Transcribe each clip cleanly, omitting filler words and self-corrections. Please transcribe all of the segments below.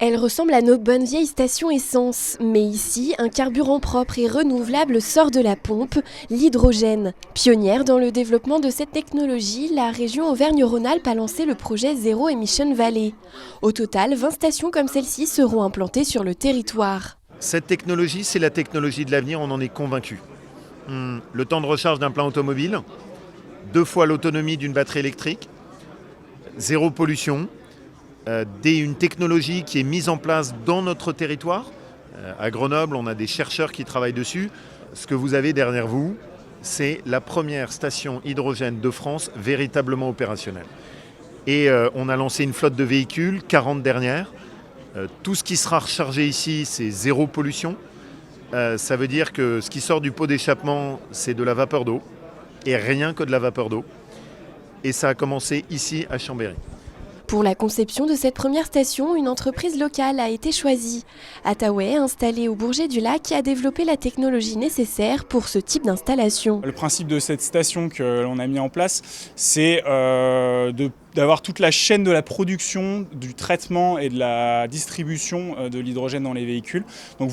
Elle ressemble à nos bonnes vieilles stations essence, mais ici, un carburant propre et renouvelable sort de la pompe, l'hydrogène. Pionnière dans le développement de cette technologie, la région Auvergne-Rhône-Alpes a lancé le projet Zero Emission Valley. Au total, 20 stations comme celle-ci seront implantées sur le territoire. Cette technologie, c'est la technologie de l'avenir, on en est convaincu. Le temps de recharge d'un plein automobile, 2 fois l'autonomie d'une batterie électrique, zéro pollution, une technologie qui est mise en place dans notre territoire. À Grenoble, on a des chercheurs qui travaillent dessus. Ce que vous avez derrière vous, c'est la première station hydrogène de France véritablement opérationnelle. Et on a lancé une flotte de véhicules, 40 dernières. Tout ce qui sera rechargé ici, c'est zéro pollution. Ça veut dire que ce qui sort du pot d'échappement, c'est de la vapeur d'eau, et rien que de la vapeur d'eau. Et ça a commencé ici à Chambéry. Pour la conception de cette première station, une entreprise locale a été choisie. Attaway, installée au Bourget du Lac, a développé la technologie nécessaire pour ce type d'installation. Le principe de cette station que l'on a mis en place, c'est d'avoir toute la chaîne de la production, du traitement et de la distribution de l'hydrogène dans les véhicules. Donc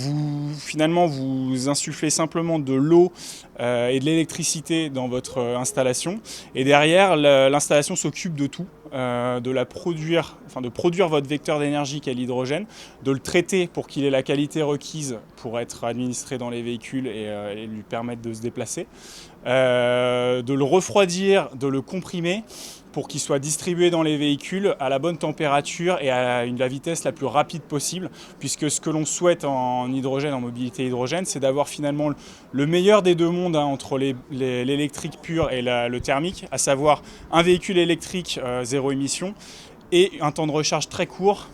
finalement, vous insufflez simplement de l'eau et de l'électricité dans votre installation. Et derrière, l'installation s'occupe de tout. De produire votre vecteur d'énergie qu'est l'hydrogène, de le traiter pour qu'il ait la qualité requise pour être administré dans les véhicules et lui permettre de se déplacer, de le refroidir, de le comprimer pour qu'il soit distribué dans les véhicules à la bonne température et à la vitesse la plus rapide possible, puisque ce que l'on souhaite en hydrogène, en mobilité hydrogène, c'est d'avoir finalement le meilleur des deux mondes l'électrique pur et le thermique, à savoir un véhicule électrique zéro émission et un temps de recharge très court,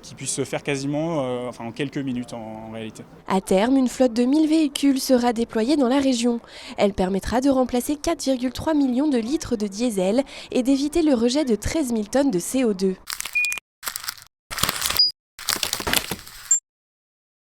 qui puisse se faire quasiment en quelques minutes en réalité. À terme, une flotte de 1000 véhicules sera déployée dans la région. Elle permettra de remplacer 4,3 millions de litres de diesel et d'éviter le rejet de 13 000 tonnes de CO2.